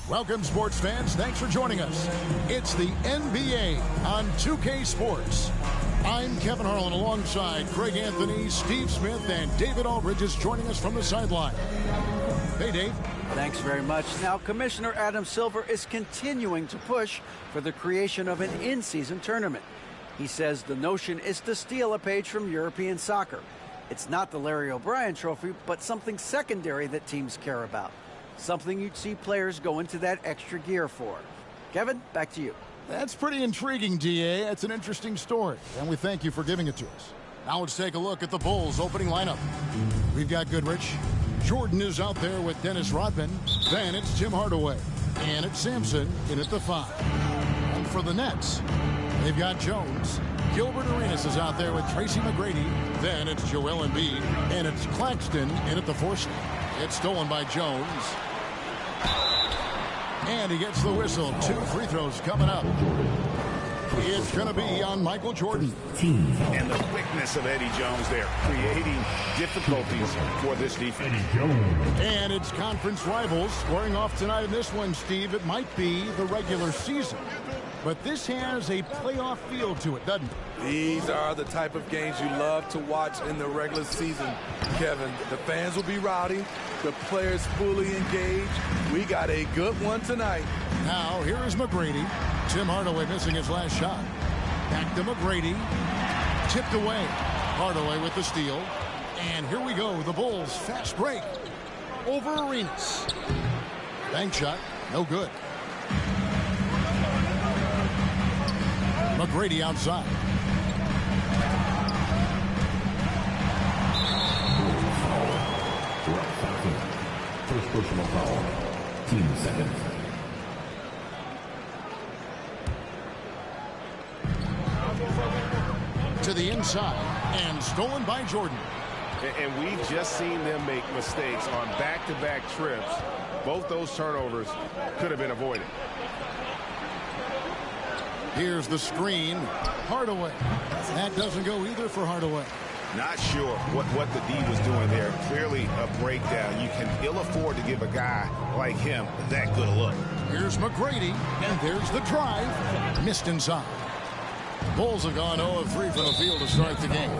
Welcome, sports fans. Thanks for joining us. It's the NBA on 2K Sports. I'm Kevin Harlan alongside Greg Anthony, Steve Smith, and David Aldridge is joining us from the sideline. Hey, Dave. Thanks very much. Now, Commissioner Adam Silver is continuing to push for the creation of an in-season tournament. He says the notion is to steal a page from European soccer. It's not the Larry O'Brien Trophy, but something secondary that teams care about. Something you'd see players go into that extra gear for. Kevin, back to you. That's pretty intriguing, DA. That's an interesting story, and we thank you for giving it to us. Now let's take a look at the Bulls' opening lineup. We've got Goodrich. Jordan is out there with Dennis Rodman. Then it's Tim Hardaway. And it's Sampson in at the 5. And for the Nets, they've got Jones. Gilbert Arenas is out there with Tracy McGrady. Then it's Joel Embiid. And it's Claxton in at the 4 slot. It's stolen by Jones. And he gets the whistle. 2 free throws coming up. It's going to be on Michael Jordan. And the quickness of Eddie Jones there, creating difficulties for this defense. And it's conference rivals squaring off tonight in this one, Steve. It might be the regular season, but this has a playoff feel to it, doesn't it? These are the type of games you love to watch in the regular season, Kevin. The fans will be rowdy, the players fully engaged. We got a good one tonight. Now, here is McGrady. Tim Hardaway missing his last shot. Back to McGrady. Tipped away. Hardaway with the steal. And here we go. The Bulls fast break over Arenas. Bank shot. No good. McGrady outside. First personal foul. Team second. To the inside and stolen by Jordan. And we've just seen them make mistakes on back-to-back trips. Both those turnovers could have been avoided. Here's the screen. Hardaway. That doesn't go either for Hardaway. Not sure what the D was doing there. Clearly a breakdown. You can ill afford to give a guy like him that good a look. Here's McGrady, and there's the drive. Missed inside. Bulls have gone 0 of 3 from the field to start the game.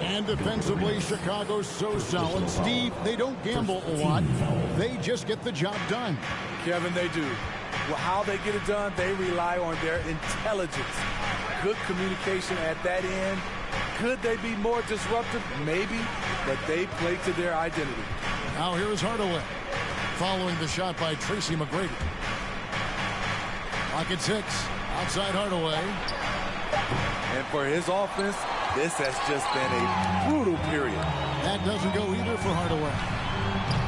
And defensively, Chicago's so solid. Steve, they don't gamble a lot. They just get the job done. Kevin, they do. Well, how they get it done, they rely on their intelligence. Good communication at that end. Could they be more disruptive? Maybe, but they play to their identity. Now here is Hardaway. Following the shot by Tracy McGrady. Pocket 6. Outside Hardaway. And for his offense, this has just been a brutal period. That doesn't go either for Hardaway.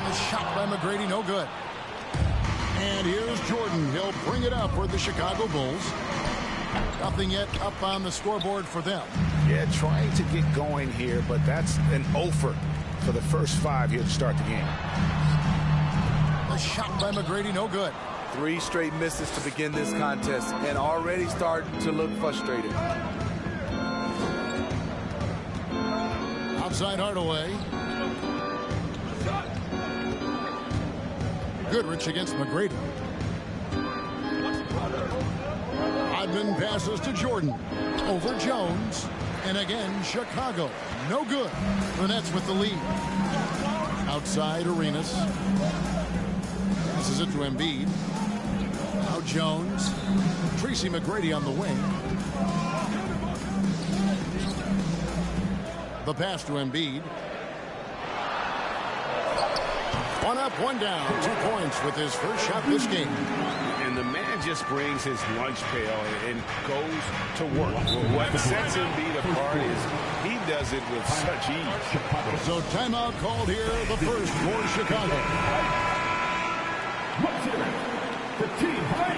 A shot by McGrady, no good. And here's Jordan. He'll bring it up for the Chicago Bulls. Nothing yet up on the scoreboard for them. Yeah, trying to get going here, but that's an offer for the first 5 here to start the game. A shot by McGrady, no good. 3 straight misses to begin this contest and already starting to look frustrated. Outside Hardaway. Goodrich against McGrady. Rodman passes to Jordan. Over Jones. And again, Chicago. No good. The Nets with the lead. Outside Arenas. Passes it to Embiid. Now Jones. Tracy McGrady on the wing. The pass to Embiid. One up, one down. 2 points with his first shot this game. And the man just brings his lunch pail and goes to work. What sets Embiid apart is he does it with such ease. So timeout called here, the first for Chicago. The team break.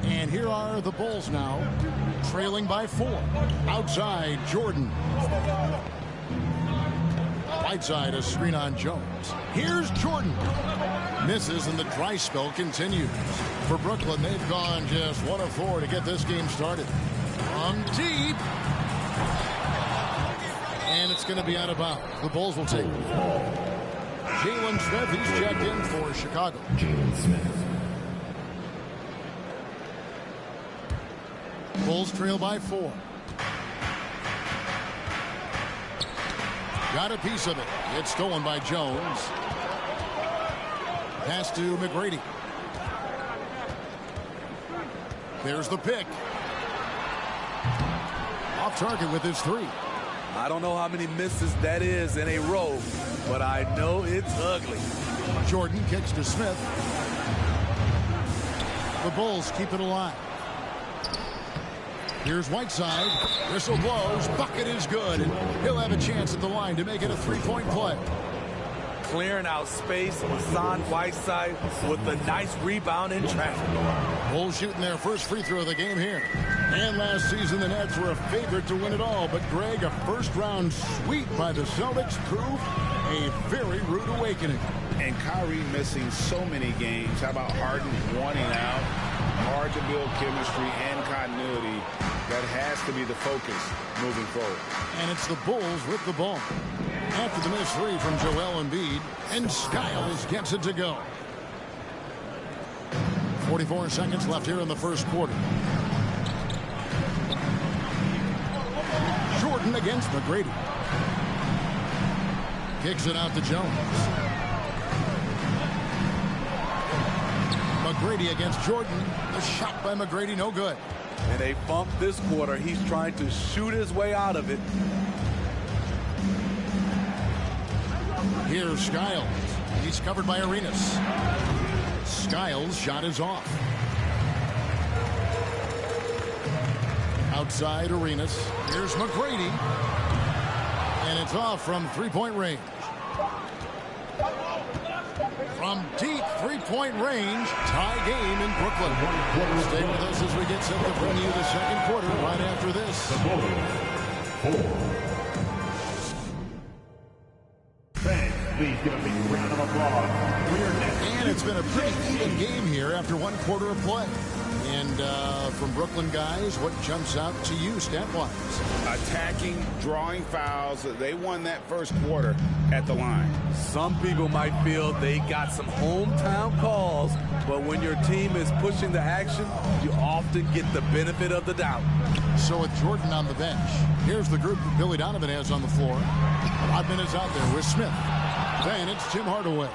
And here are the Bulls now, trailing by 4. Outside, Jordan. Whiteside, a screen on Jones. Here's Jordan. Misses, and the dry spell continues. For Brooklyn, they've gone just 1 of 4 to get this game started. From deep. And it's going to be out of bounds. The Bulls will take it. Jalen Smith, he's checked in for Chicago. Jalen Smith. Bulls trail by 4. Got a piece of it. It's stolen by Jones. Pass to McGrady. There's the pick. Off target with his 3. I don't know how many misses that is in a row, but I know it's ugly. Jordan kicks to Smith. The Bulls keep it alive. Here's Whiteside. Whistle blows. Bucket is good. And he'll have a chance at the line to make it a 3-point play. Clearing out space. Hassan Whiteside with a nice rebound in traffic. Bulls shooting their first free throw of the game here. And last season, the Nets were a favorite to win it all. But, Greg, a first-round sweep by the Celtics proved a very rude awakening. And Kyrie missing so many games. How about Harden wanting out? Hard to build chemistry and continuity. That has to be the focus moving forward. And it's the Bulls with the ball. After the missed 3 from Joel Embiid, and Skiles gets it to go. 44 seconds left here in the first quarter. Jordan against McGrady. Kicks it out to Jones. McGrady against Jordan. A shot by McGrady, no good. And they bump this quarter. He's trying to shoot his way out of it. Here's Skiles. He's covered by Arenas. Skiles' shot is off. Outside Arenas. Here's McGrady. And it's off from three-point range. From deep three-point range, tie game in Brooklyn. Stay with us as we get set to bring you the second quarter right after this. Fans, please give a big round of applause for your Nets. And it's been a pretty even game here after 1 quarter of play. And from Brooklyn guys, what jumps out to you stat-wise? Attacking, drawing fouls. They won that first quarter at the line. Some people might feel they got some hometown calls, but when your team is pushing the action, you often get the benefit of the doubt. So with Jordan on the bench, here's the group that Billy Donovan has on the floor. Rodman is out there with Smith. Then it's Tim Hardaway.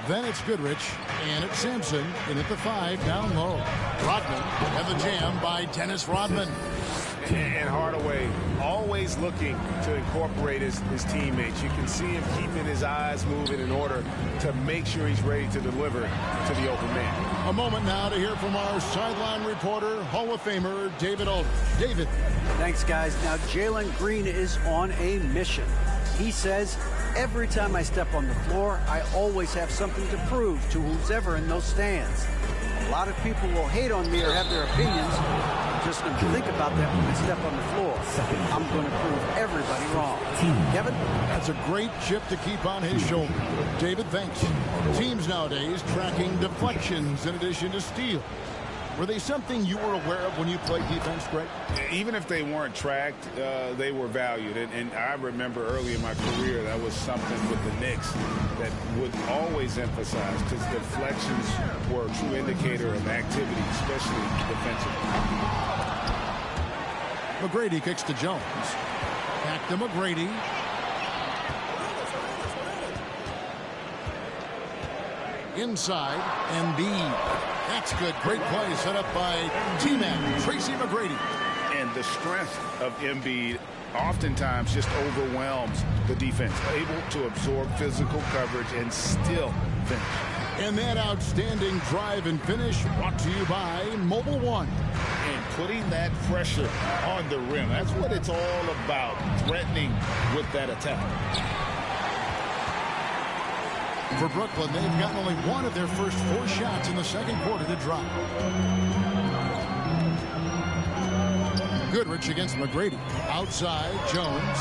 Then it's Goodrich, and it's Sampson, and at the 5, down low. Rodman, and the jam by Dennis Rodman. And Hardaway always looking to incorporate his teammates. You can see him keeping his eyes moving in order to make sure he's ready to deliver to the open man. A moment now to hear from our sideline reporter, Hall of Famer David Aldridge. David. Thanks, guys. Now, Jalen Green is on a mission. He says, every time I step on the floor, I always have something to prove to who's ever in those stands. A lot of people will hate on me or have their opinions. I'm just going to think about that when I step on the floor. I'm going to prove everybody wrong. Kevin? That's a great chip to keep on his shoulder. David, thanks. Teams nowadays tracking deflections in addition to steals. Were they something you were aware of when you played defense, Greg? Even if they weren't tracked, they were valued. And I remember early in my career, that was something with the Knicks that would always emphasize, because deflections were a true indicator of activity, especially defensively. McGrady kicks to Jones. Back to McGrady. Inside, Embiid. That's good. Great play set up by T-Man, Tracy McGrady. And the strength of Embiid oftentimes just overwhelms the defense, able to absorb physical coverage and still finish. And that outstanding drive and finish brought to you by Mobile One. And putting that pressure on the rim, that's what it's all about, threatening with that attack. For Brooklyn, they've gotten only one of their first 4 shots in the second quarter to drop. Goodrich against McGrady. Outside, Jones.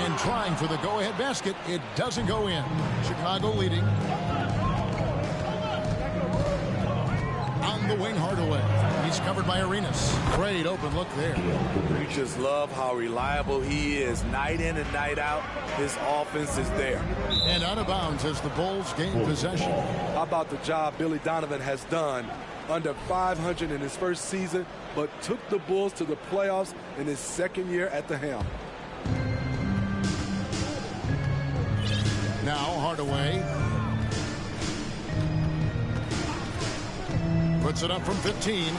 And trying for the go-ahead basket. It doesn't go in. Chicago leading. On the wing, Hardaway. He's covered by Arenas. Great open look there. You just love how reliable he is. Night in and night out, his offense is there. And out of bounds as the Bulls gain possession. How about the job Billy Donovan has done? Under 500 in his first season, but took the Bulls to the playoffs in his second year at the helm. Now Hardaway puts it up from 15, and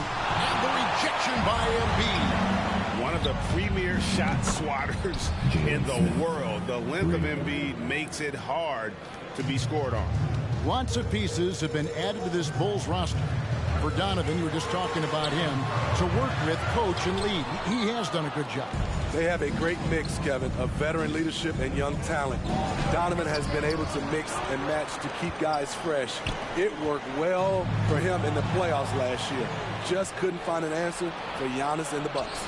the rejection by Embiid. One of the premier shot swatters in the world. The length of Embiid makes it hard to be scored on. Lots of pieces have been added to this Bulls roster. For Donovan, you were just talking about him, to work with, coach, and lead. He has done a good job. They have a great mix, Kevin, of veteran leadership and young talent. Donovan has been able to mix and match to keep guys fresh. It worked well for him in the playoffs last year. Just couldn't find an answer for Giannis and the Bucks.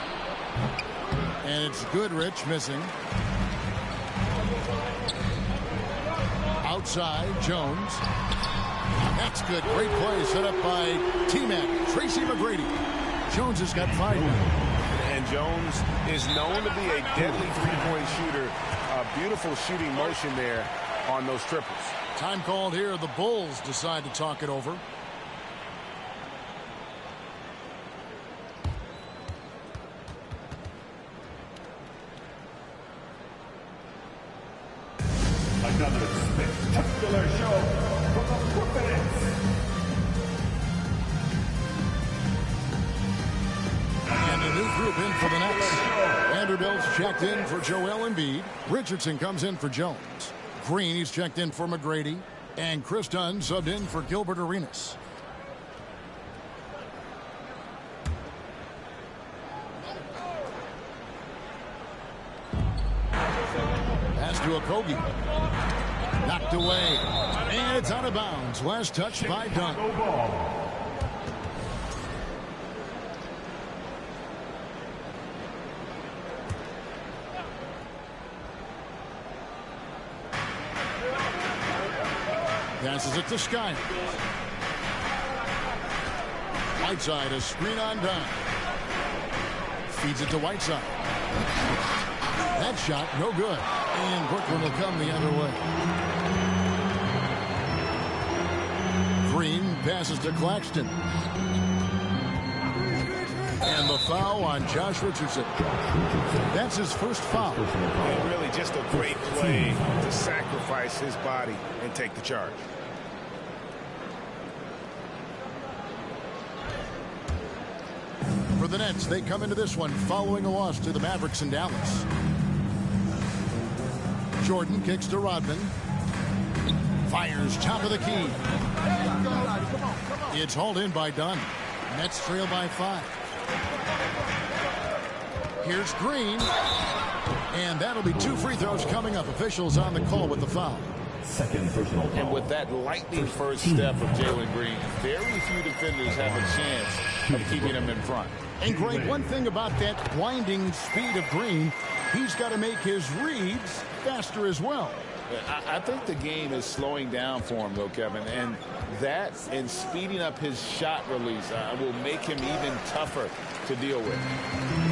And it's Goodrich missing. Outside, Jones. That's good. Great play set up by T-Mac, Tracy McGrady. Jones has got 5 now. And Jones is known to be a deadly three-point shooter. A beautiful shooting motion there on those triples. Time called here. The Bulls decide to talk it over. Another spectacular show from the Brooklyn Nets. And a new group in for the Nets. Vanderbilt's checked in for Joel Embiid. Richardson comes in for Jones. Green, he's checked in for McGrady. And Chris Dunn subbed in for Gilbert Arenas. Pass to Okogie. Knocked away. And it's out of bounds. Last touch by Dunn. Passes it to Sky. Whiteside, a screen on Dunn. Feeds it to Whiteside. That shot, no good. And Brooklyn will come the other way. Green passes to Claxton. And the foul on Josh Richardson. That's his first foul. And really just a great play to sacrifice his body and take the charge. For the Nets, they come into this one following a loss to the Mavericks in Dallas. Jordan kicks to Rodman. Fires top of the key. It's hauled in by Dunn. Nets trail by 5. Here's Green. And that'll be 2 free throws coming up. Officials on the call with the foul. Second personal foul. And with that lightning first step of Jalen Green, very few defenders have a chance of keeping him in front. And Greg, one thing about that blinding speed of Green, he's got to make his reads faster as well. I think the game is slowing down for him, though, Kevin. And that and speeding up his shot release will make him even tougher to deal with.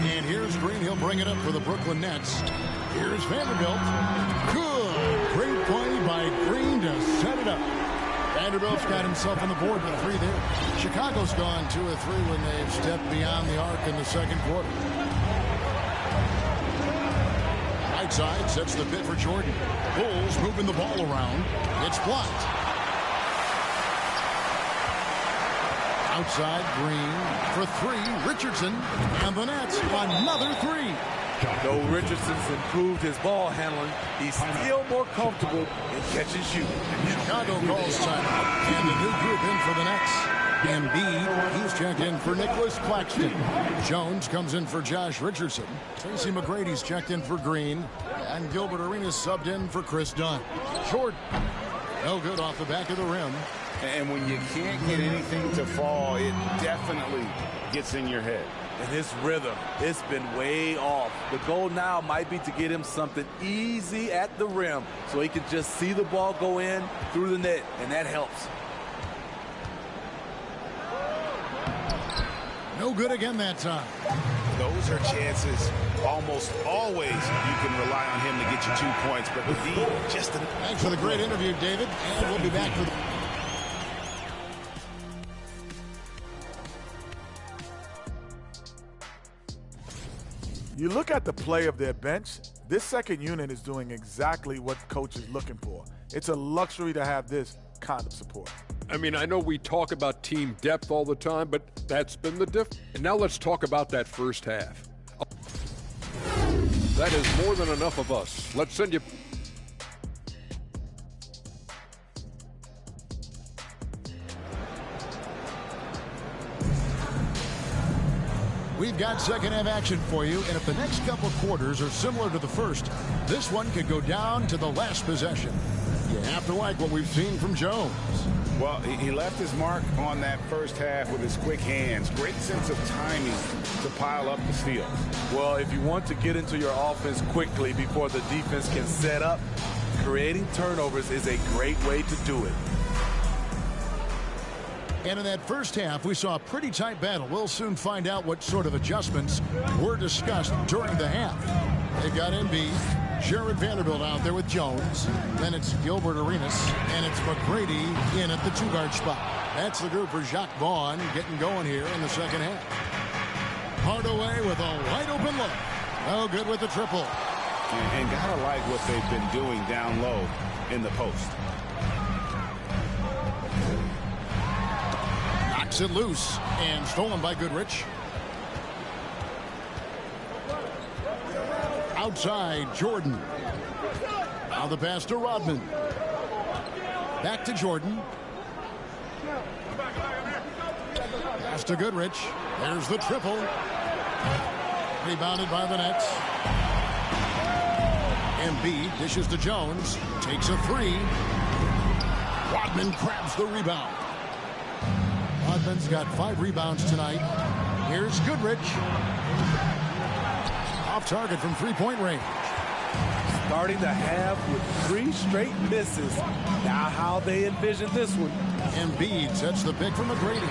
And here's Green. He'll bring it up for the Brooklyn Nets. Here's Vanderbilt. Good. Great play by Green to set it up. Vanderbilt's got himself on the board with 3 there. Chicago's gone 2 of 3 when they've stepped beyond the arc in the second quarter. Whiteside sets the bit for Jordan. Bulls moving the ball around. It's blocked. Outside, Green for 3. Richardson and the Nets another 3. Though Richardson's improved his ball handling, he's still more comfortable in catch and shoot. Chicago calls timeout. And a new group in for the Nets. Embiid, he's checked in for Nicholas Claxton. Jones comes in for Josh Richardson. Tracy McGrady's checked in for Green. And Gilbert Arenas subbed in for Chris Dunn. Jordan, no good off the back of the rim. And when you can't get anything to fall, it definitely gets in your head. And his rhythm, it's been way off. The goal now might be to get him something easy at the rim so he can just see the ball go in through the net, and that helps. No good again that time. Those are chances almost always you can rely on him to get you 2 points, but with D, just a... Thanks for the great interview, David, and we'll be back for the... You look at the play of their bench, this second unit is doing exactly what the coach is looking for. It's a luxury to have this kind of support. I mean, I know we talk about team depth all the time, but that's been the difference. And now let's talk about that first half. That is more than enough of us. Let's send you... We've got second half action for you, and if the next couple quarters are similar to the first, this one could go down to the last possession. You have to like what we've seen from Jones. Well, he left his mark on that first half with his quick hands. Great sense of timing to pile up the steals. Well, if you want to get into your offense quickly before the defense can set up, creating turnovers is a great way to do it. And in that first half, we saw a pretty tight battle. We'll soon find out what sort of adjustments were discussed during the half. They've got Embiid, Jared Vanderbilt out there with Jones. Then it's Gilbert Arenas, and it's McGrady in at the two-guard spot. That's the group for Jacques Vaughn getting going here in the second half. Hardaway with a wide-open look. No good with the triple. And gotta like what they've been doing down low in the post. Knocks it loose and stolen by Goodrich. Outside, Jordan. Now the pass to Rodman. Back to Jordan. Pass to Goodrich. There's the triple. Rebounded by the Nets. Embiid dishes to Jones. Takes a three. Rodman grabs the rebound. Rodman's got 5 rebounds tonight. Here's Goodrich. Off target from three-point range. Starting the half with 3 straight misses. Now how they envision this one. Embiid sets the pick from McGrady.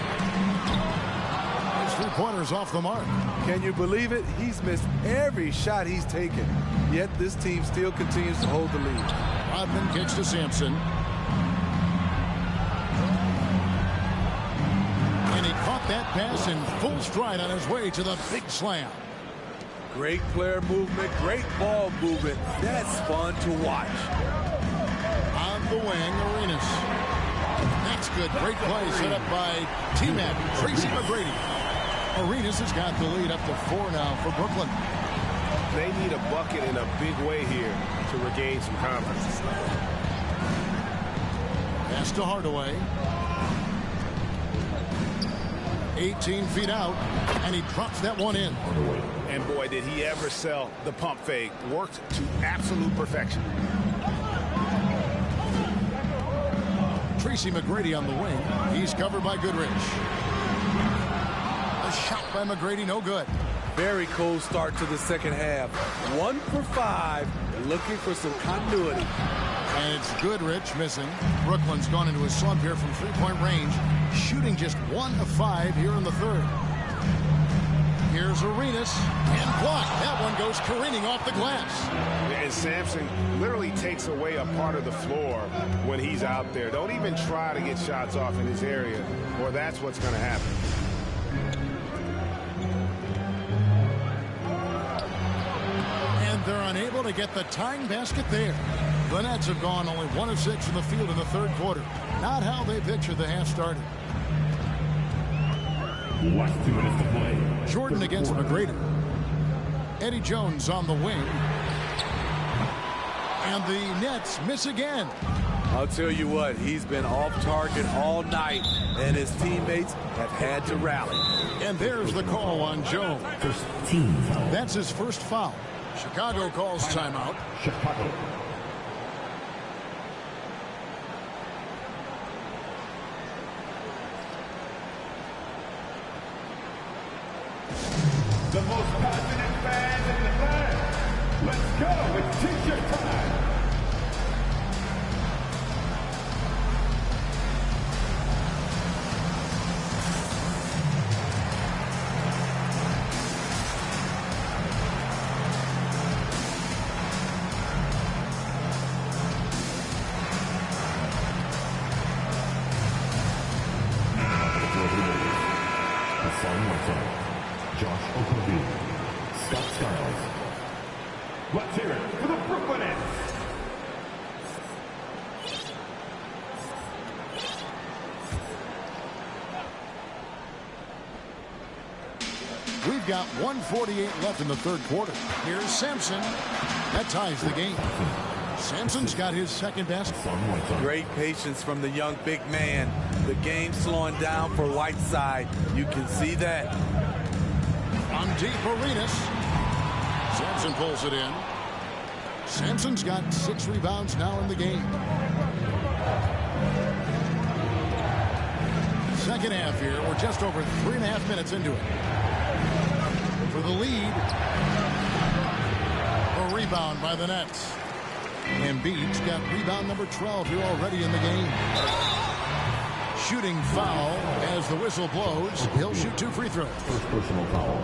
His three-pointers off the mark. Can you believe it? He's missed every shot he's taken. Yet this team still continues to hold the lead. Rodman kicks to Sampson. And he caught that pass in full stride on his way to the big slam. Great player movement, great ball movement. That's fun to watch. On the wing, Arenas. That's good. Great play set up by T-Mac, Tracy McGrady. Arenas has got the lead up to 4 now for Brooklyn. They need a bucket in a big way here to regain some confidence. Pass to Hardaway. 18 feet out, and he drops that one in. And boy, did he ever sell the pump fake. Worked to absolute perfection. Tracy McGrady on the wing. He's covered by Goodrich. A shot by McGrady, no good. Very cold start to the second half. 1 for 5, looking for some continuity. And it's Goodrich missing. Brooklyn's gone into a slump here from three-point range, shooting just 1 of 5 here in the third. Here's Arenas, and blocked. That one goes careening off the glass. And Sampson literally takes away a part of the floor when he's out there. Don't even try to get shots off in his area, or that's what's going to happen. And they're unable to get the tying basket there. The Nets have gone only 1 of 6 from the field in the third quarter. Not how they pictured the half started. Last 2 minutes to play. Jordan against McGrady. Eddie Jones on the wing. And the Nets miss again. I'll tell you what, he's been off target all night, and his teammates have had to rally. And there's the call on Jones. First team foul. That's his first foul. Chicago calls timeout. Chicago. the most passionate fans in the land. Let's go. It's T-shirt time. Josh Okogie, Scott Skiles. Let's hear it for the Brooklyn Nets. We've got 1:48 left in the third quarter. Here's Sampson. That ties the game. Sampson's got his second basket. Great patience from the young big man. The game slowing down for Whiteside. You can see that. On deep, Arenas. Sampson pulls it in. Sampson's got 6 rebounds now in the game. Second half here. We're just over 3.5 minutes into it. For the lead. A rebound by the Nets. Embiid's got rebound number 12 here already in the game. Shooting foul as the whistle blows. He'll shoot 2 free throws. First personal foul.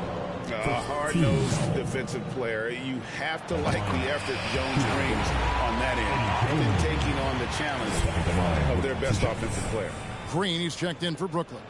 A hard-nosed defensive player. You have to like the effort Jones brings on that end in taking on the challenge of their best offensive player. Green, he's checked in for Brooklyn.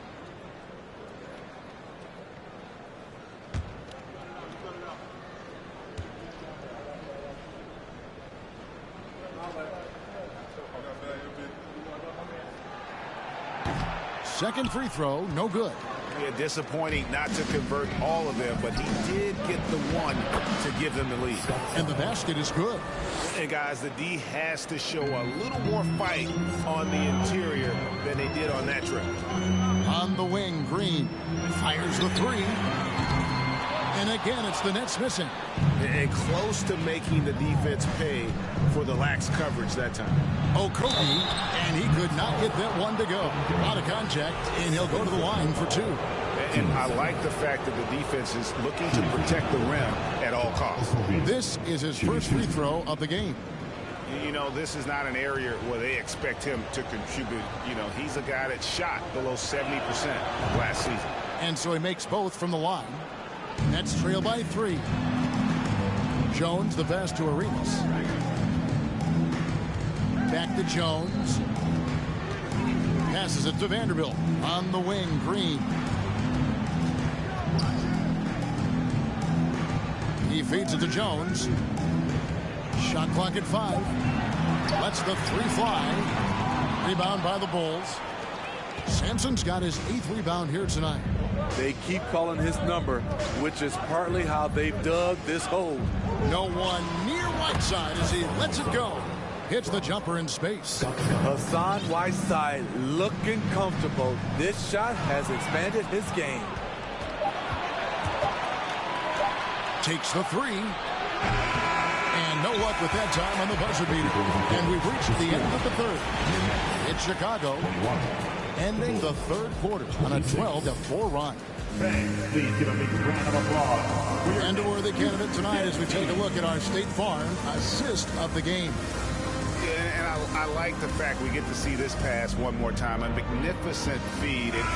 Second free throw, no good. Yeah, disappointing not to convert all of them, but he did get the one to give them the lead. And the basket is good. And guys, the D has to show a little more fight on the interior than they did on that trip. On the wing, Green fires the 3. And again, it's the Nets missing. And close to making the defense pay for the lax coverage that time. Okogie, and he could not get that one to go. Out of contact, and he'll go to the line for 2. And I like the fact that the defense is looking to protect the rim at all costs. This is his first free throw of the game. You know, this is not an area where they expect him to contribute. You know, he's a guy that shot below 70% last season. And so he makes both from the line. Nets trail by 3. Jones, the pass to Arenas. Back to Jones. Passes it to Vanderbilt. On the wing, Green. He feeds it to Jones. Shot clock at 5. Lets the 3 fly. Rebound by the Bulls. Sampson's got his 8th rebound here tonight. They keep calling his number, which is partly how they've dug this hole. No one near Whiteside as he lets it go. Hits the jumper in space. Hassan Whiteside looking comfortable. This shot has expanded his game. Takes the 3. And no luck with that time on the buzzer beater. And we've reached the end of the third. It's Chicago ending the third quarter on a 12-4 run. Please give a big round of applause. And a worthy candidate tonight as we take a look at our State Farm assist of the game. Yeah, and I like the fact we get to see this pass one more time. A magnificent feed. And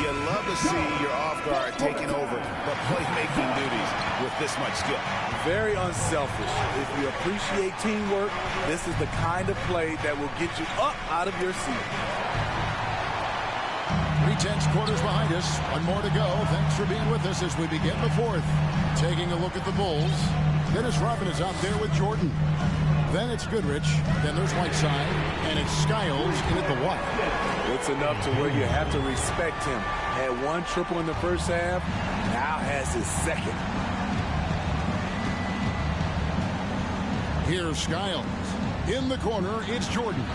you love to see your off guard taking over the playmaking duties with this much skill. Very unselfish. If you appreciate teamwork, this is the kind of play that will get you up out of your seat. 3/10 quarters behind us. One more to go. Thanks for being with us as we begin the fourth. Taking a look at the Bulls. Dennis Rodman is out there with Jordan. Then it's Goodrich. Then there's Whiteside. And it's Skiles in at the 1. It's enough to where you have to respect him. Had 1 triple in the first half. Now has his second. Here's Skiles. In the corner, it's Jordan.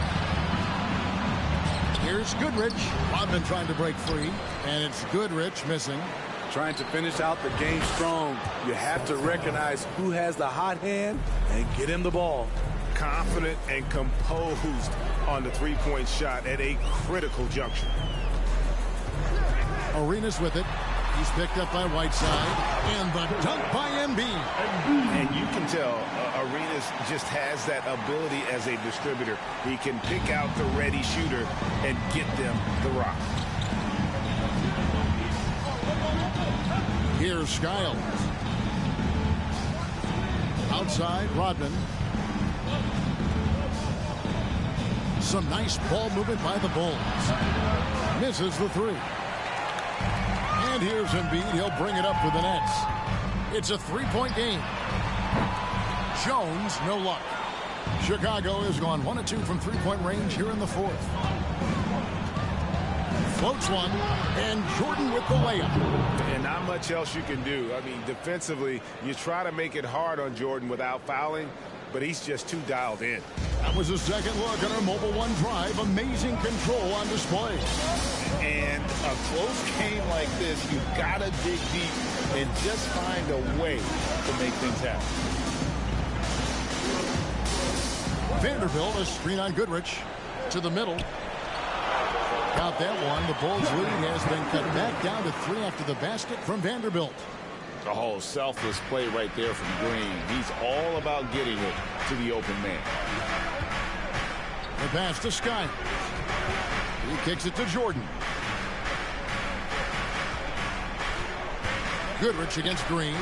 Here's Goodrich. Rodman trying to break free. And it's Goodrich missing. Trying to finish out the game strong. You have to recognize who has the hot hand and get him the ball. Confident and composed on the three-point shot at a critical juncture. Arenas with it. He's picked up by Whiteside, and the dunk by Embiid. And you can tell Arenas just has that ability as a distributor. He can pick out the ready shooter and get them the rock. Here's Skiles. Outside, Rodman. Some nice ball movement by the Bulls. Misses the three. And here's Embiid. He'll bring it up for the Nets. It's a three-point game. Jones, no luck. Chicago has gone 1 of 2 from three-point range here in the fourth. Floats one, and Jordan with the layup. And not much else you can do. I mean, defensively, you try to make it hard on Jordan without fouling, but he's just too dialed in. That was a second look at our Mobile One drive. Amazing control on display. And a close game like this, you've got to dig deep and just find a way to make things happen. Vanderbilt, a screen on Goodrich to the middle. Got that one. The Bulls' lead has been cut back down to 3 after the basket from Vanderbilt. A whole selfless play right there from Green. He's all about getting it to the open man. The pass to Skiles. He kicks it to Jordan. Goodrich against Green.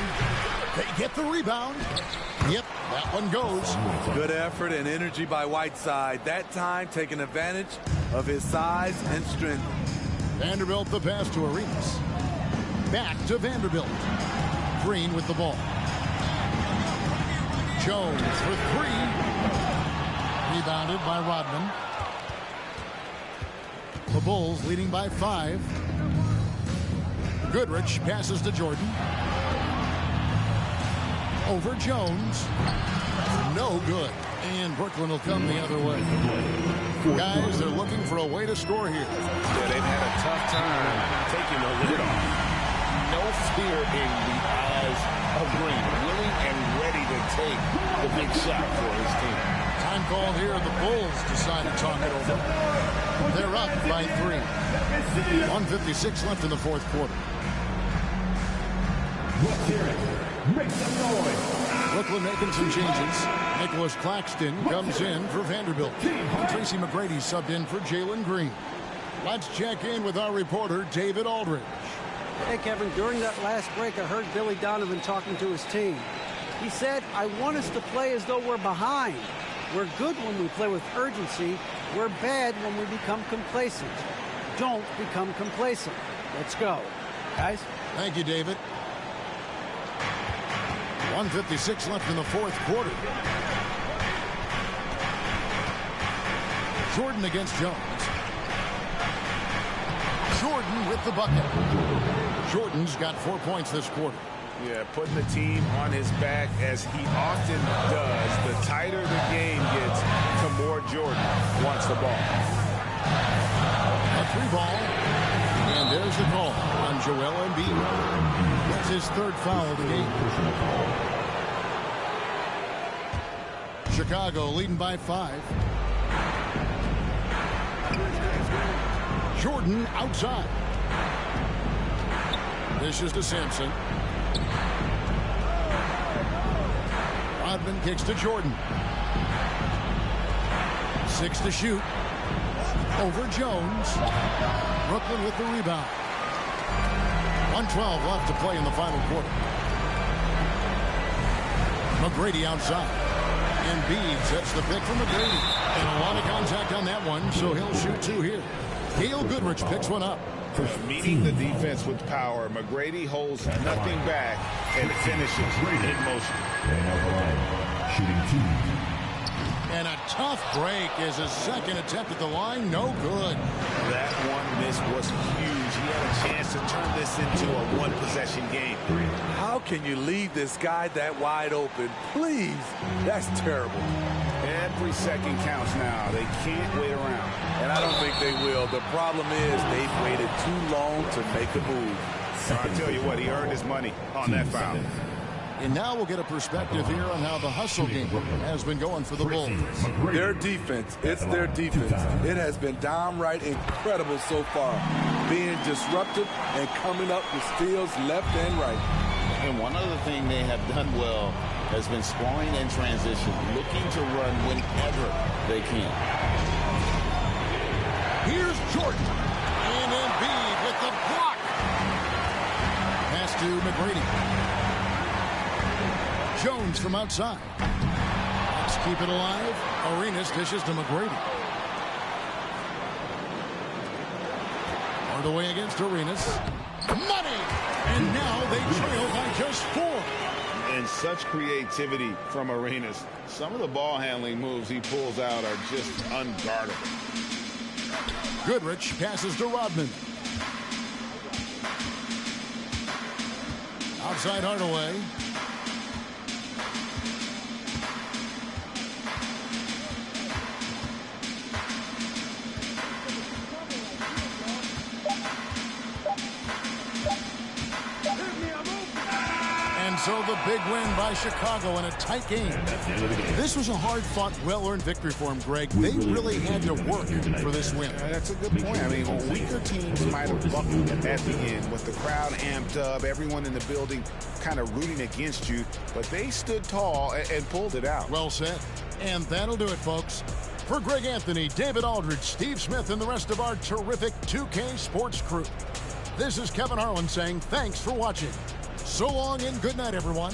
They get the rebound. Yep, that one goes. Good effort and energy by Whiteside. That time taking advantage of his size and strength. Vanderbilt the pass to Arenas. Back to Vanderbilt. Green with the ball. Jones for 3. Rebounded by Rodman. The Bulls leading by 5. Goodrich passes to Jordan. Over Jones. No good. And Brooklyn will come the other way. Guys, they're looking for a way to score here. Yeah, they've had a tough time taking the lid off. No fear in the eyes of Green. Willing and ready to take the big shot for his team. Time called here. The Bulls decide to talk it over. They're up by 3. 1:56 left in the fourth quarter. Let's hear it. Make some noise. Brooklyn making some changes. Nicholas Claxton comes in for Vanderbilt. Tracy McGrady subbed in for Jalen Green. Let's check in with our reporter, David Aldridge. Hey, Kevin, during that last break, I heard Billy Donovan talking to his team. He said, I want us to play as though we're behind. We're good when we play with urgency. We're bad when we become complacent. Don't become complacent. Let's go. Guys? Thank you, David. 1:56 left in the fourth quarter. Jordan against Jones. Jordan with the bucket. Jordan's got 4 points this quarter. Yeah, putting the team on his back as he often does. The tighter the game gets, the more Jordan wants the ball. A 3-ball. And there's the call on Joel Embiid. That's his 3rd foul of the game. Chicago leading by 5. Jordan outside. This is to Sampson. Rodman kicks to Jordan. 6 to shoot. Over Jones. Brooklyn with the rebound. 1:12 left to play in the final quarter. McGrady outside. Embiid sets the pick from McGrady. And a lot of contact on that one, so he'll shoot 2 here. Gail Goodrich picks one up. Meeting the defense with power, McGrady holds nothing back and finishes in motion. Shooting 2. And a tough break as his second attempt at the line, no good. That one miss was huge. He had a chance to turn this into a one-possession game. How can you leave this guy that wide open? Please. That's terrible. Every second counts now. They can't wait around. And I don't think they will. The problem is they've waited too long to make a move. I'll tell you what, he earned his money on that foul. And now we'll get a perspective here on how the hustle game has been going for the Bulls. Their defense, it's their defense. It has been downright incredible so far, being disruptive and coming up with steals left and right. And one other thing they have done well has been scoring in transition, looking to run whenever they can. Here's Jordan. And Embiid with the block. Pass to McGrady. Jones from outside. Let's keep it alive. Arenas dishes to McGrady. Hardaway against Arenas. Money! And now they trail by just 4. And such creativity from Arenas. Some of the ball handling moves he pulls out are just unguardable. Goodrich passes to Rodman. Outside Hardaway. So the big win by Chicago in a tight game. This was a hard-fought, well-earned victory for them, Greg. They really had to work for this win. That's a good point. I mean, weaker teams might have buckled at the end with the crowd amped up, everyone in the building kind of rooting against you, but they stood tall and pulled it out. Well said. And that'll do it, folks. For Greg Anthony, David Aldridge, Steve Smith, and the rest of our terrific 2K Sports crew, this is Kevin Harlan saying thanks for watching. So long and good night, everyone.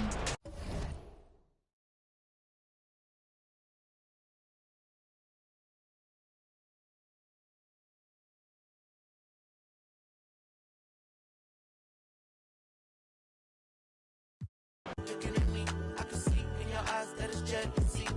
Looking at me, I can see in your eyes that it's jealousy.